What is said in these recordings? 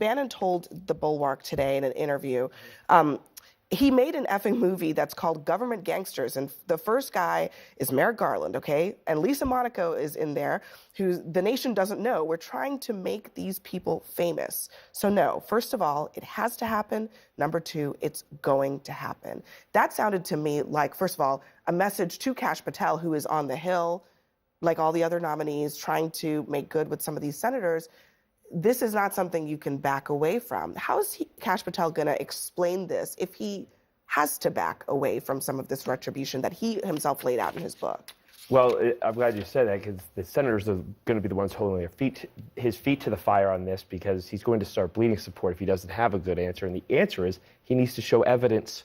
Bannon told The Bulwark today in an interview, he made an effing movie that's called Government Gangsters, and the first guy is Merrick Garland, okay? And Lisa Monaco is in there, who the nation doesn't know. We're trying to make these people famous. So no, first of all, it has to happen. Number two, it's going to happen. That sounded to me like, first of all, a message to Kash Patel, who is on the Hill, like all the other nominees, trying to make good with some of these senators. This is not something you can back away from. How is Kash Patel going to explain this if he has to back away from some of this retribution that he himself laid out in his book? Well, I'm glad you said that, because the senators are going to be the ones holding his feet to the fire on this, because he's going to start bleeding support if he doesn't have a good answer. And the answer is he needs to show evidence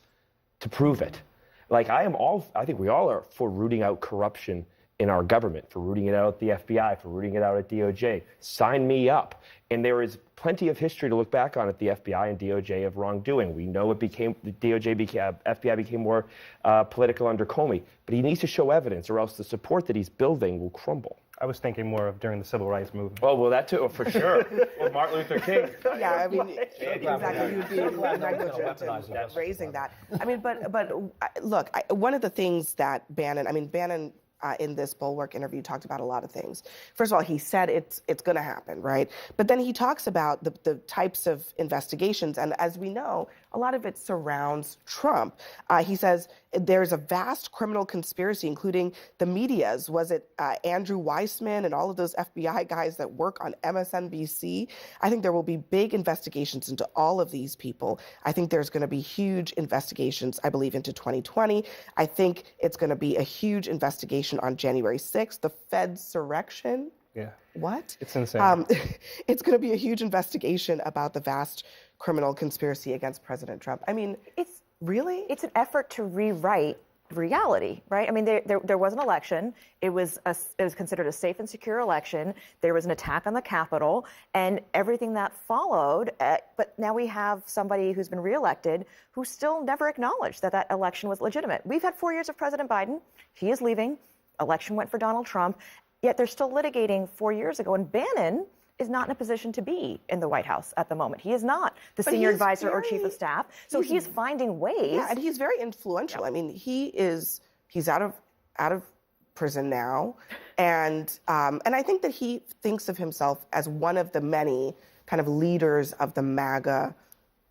to prove it. Like, I think we all are for rooting out corruption in our government, for rooting it out at the FBI, for rooting it out at DOJ. Sign me up. And there is plenty of history to look back on at the FBI and DOJ of wrongdoing. We know the FBI became more political under Comey, but he needs to show evidence, or else the support that he's building will crumble. I was thinking more of during the civil rights movement. Oh, well, that too, for sure. Or Martin Luther King. Yeah, I mean, exactly. You'd be negligent in raising that. I mean, but look, one of the things that Bannon, in this Bulwark interview, talked about a lot of things. First of all, he said it's going to happen, right? But then he talks about the types of investigations, and as we know, a lot of it surrounds Trump. He says there's a vast criminal conspiracy, including the media's. Was it Andrew Weissman and all of those FBI guys that work on MSNBC? I think there will be big investigations into all of these people. I think there's going to be huge investigations, I believe, into 2020. I think it's going to be a huge investigation on January 6th, the Fedsurrection. Yeah. What? It's insane. It's going to be a huge investigation about the vast criminal conspiracy against President Trump. I mean, it's an effort to rewrite reality, right? I mean, there was an election. It was considered a safe and secure election. There was an attack on the Capitol and everything that followed. But now we have somebody who's been reelected who still never acknowledged that election was legitimate. We've had 4 years of President Biden. He is leaving. Election went for Donald Trump. Yet they're still litigating 4 years ago. And Bannon is not in a position to be in the White House at the moment. He is not the senior advisor or chief of staff. So he's finding ways. Yeah, and he's very influential. Yeah. I mean, he's out of prison now, and I think that he thinks of himself as one of the many kind of leaders of the MAGA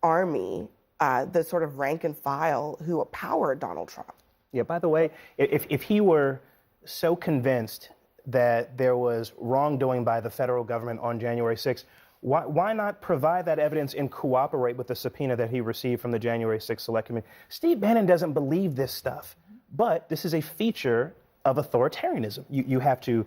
army, the sort of rank and file who powered Donald Trump. Yeah. By the way, if he were so convinced that there was wrongdoing by the federal government on January 6th, why not provide that evidence and cooperate with the subpoena that he received from the January 6th Select Committee? Steve Bannon doesn't believe this stuff, but this is a feature of authoritarianism. You have to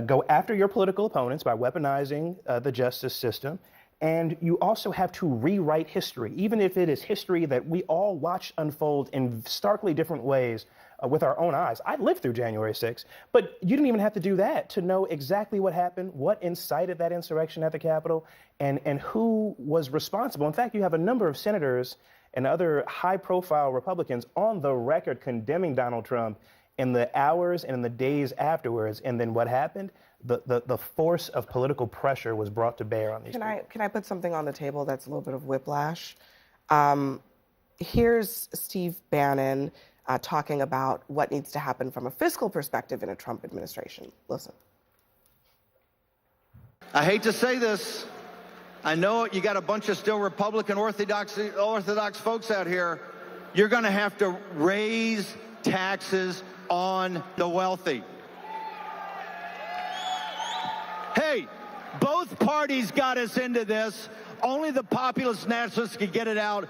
go after your political opponents by weaponizing the justice system, and you also have to rewrite history, even if it is history that we all watch unfold in starkly different ways with our own eyes. I lived through January 6th, but you didn't even have to do that to know exactly what happened, what incited that insurrection at the Capitol, and who was responsible. In fact, you have a number of senators and other high-profile Republicans on the record condemning Donald Trump in the hours and in the days afterwards. And then what happened? The force of political pressure was brought to bear on these people. Can I put something on the table that's a little bit of whiplash? Here's Steve Bannon talking about what needs to happen from a fiscal perspective in a Trump administration. Listen. I hate to say this. I know you got a bunch of still Republican Orthodox folks out here. You're going to have to raise taxes on the wealthy. Hey, both parties got us into this. Only the populist nationalists could get it out.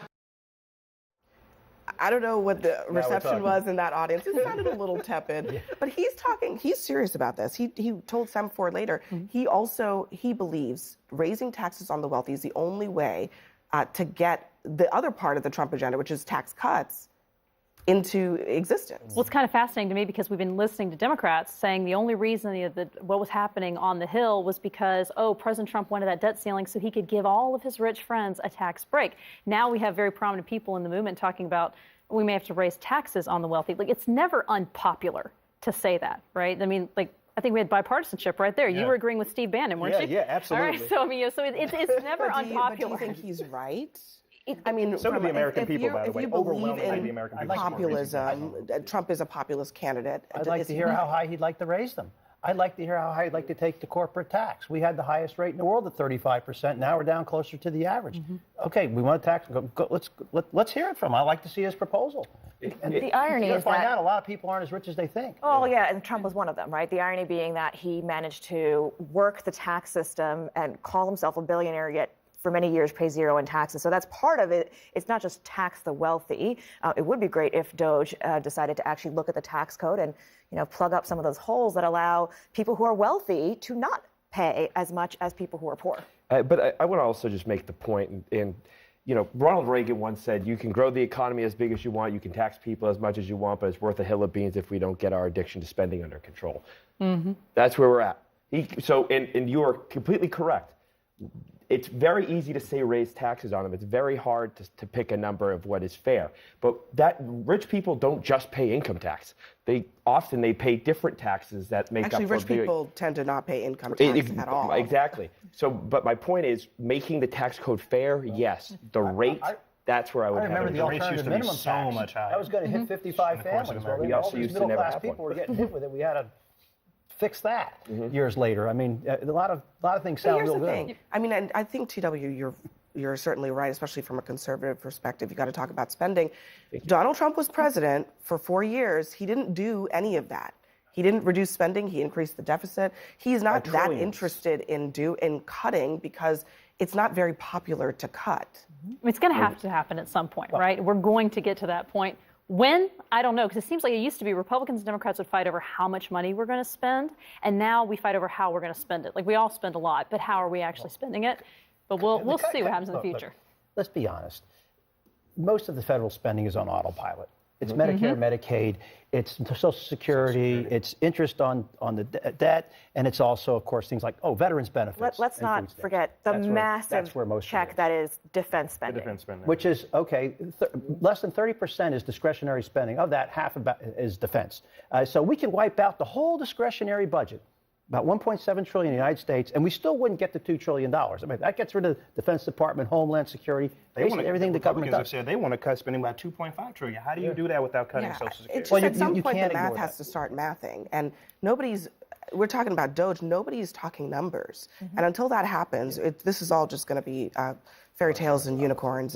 I don't know what the reception was in that audience. It sounded a little tepid, but he's serious about this. He told Sem4 later, he believes raising taxes on the wealthy is the only way to get the other part of the Trump agenda, which is tax cuts, into existence. Well, it's kind of fascinating to me because we've been listening to Democrats saying the only reason that what was happening on the Hill was because, President Trump wanted that debt ceiling so he could give all of his rich friends a tax break. Now we have very prominent people in the movement talking about we may have to raise taxes on the wealthy. Like, it's never unpopular to say that, right? I mean, like, I think we had bipartisanship right there. You were agreeing with Steve Bannon, weren't you? Yeah, absolutely. All right, so I mean, so it's never But unpopular. do you think he's right? I mean, So do the American people, by the way. If you believe Overwhelmingly, in the American people. populism, Trump is a populist candidate. I'd like to hear how high he'd like to raise them. I'd like to hear how high he'd like to take the corporate tax. We had the highest rate in the world at 35%. Now we're down closer to the average. Okay, we want to tax. Let's hear it from him. I'd like to see his proposal. And the irony you're is gonna find that out a lot of people aren't as rich as they think. Oh, yeah, and Trump was one of them, right? The irony being that he managed to work the tax system and call himself a billionaire, yet for many years pay zero in taxes. So that's part of it. It's not just tax the wealthy. It would be great if Doge decided to actually look at the tax code and plug up some of those holes that allow people who are wealthy to not pay as much as people who are poor. But I want to also just make the point, and Ronald Reagan once said, you can grow the economy as big as you want, you can tax people as much as you want, but it's worth a hill of beans if we don't get our addiction to spending under control. That's where we're at. And you are completely correct. It's very easy to say raise taxes on them. It's very hard to pick a number of what is fair. But rich people don't just pay income tax. They pay different taxes that make Actually, up for rich people tend to not pay income tax at all. Exactly. So, but my point is, making the tax code fair, yes. The rate, that's where I would I remember have the it. rates used alternative to be minimum so tax. much higher. That was going to hit 55 course of families. America. We All also these used to never middle-class have people one. were getting hit with it. We had to fix that years later. I mean, a lot of things But sound here's real the good. thing. I mean, and I think, TW, you're certainly right, especially from a conservative perspective. You got to talk about spending. Donald Trump was president for 4 years. He didn't do any of that. He didn't reduce spending. He increased the deficit. He's not that trillions. interested in cutting because it's not very popular to cut. It's going to have to happen at some point, right? We're going to get to that point. When? I don't know, because it seems like it used to be Republicans and Democrats would fight over how much money we're going to spend, and now we fight over how we're going to spend it. Like, we all spend a lot, but how are we actually spending it? But we'll see what happens in the future. Let's be honest. Most of the federal spending is on autopilot. It's Medicare, Medicaid, it's Social Security, it's interest on the debt, and it's also, of course, things like, veterans benefits. Let's and not food stamps. forget the massive that's where most of it check is. that is defense spending. Defense spending. Which is, less than 30% is discretionary spending. Of that, half is defense. So we can wipe out the whole discretionary budget, about $1.7 trillion in the United States, and we still wouldn't get to $2 trillion. I mean, that gets rid of the Defense Department, Homeland Security, basically everything the government Republicans does. have said they want to cut spending by $2.5 trillion. How do you do that without cutting Social Security? It's just Well, at some you point can't the math ignore has that. to start mathing. And we're talking about Doge, nobody's talking numbers. And until that happens, this is all just going to be fairy tales and unicorns.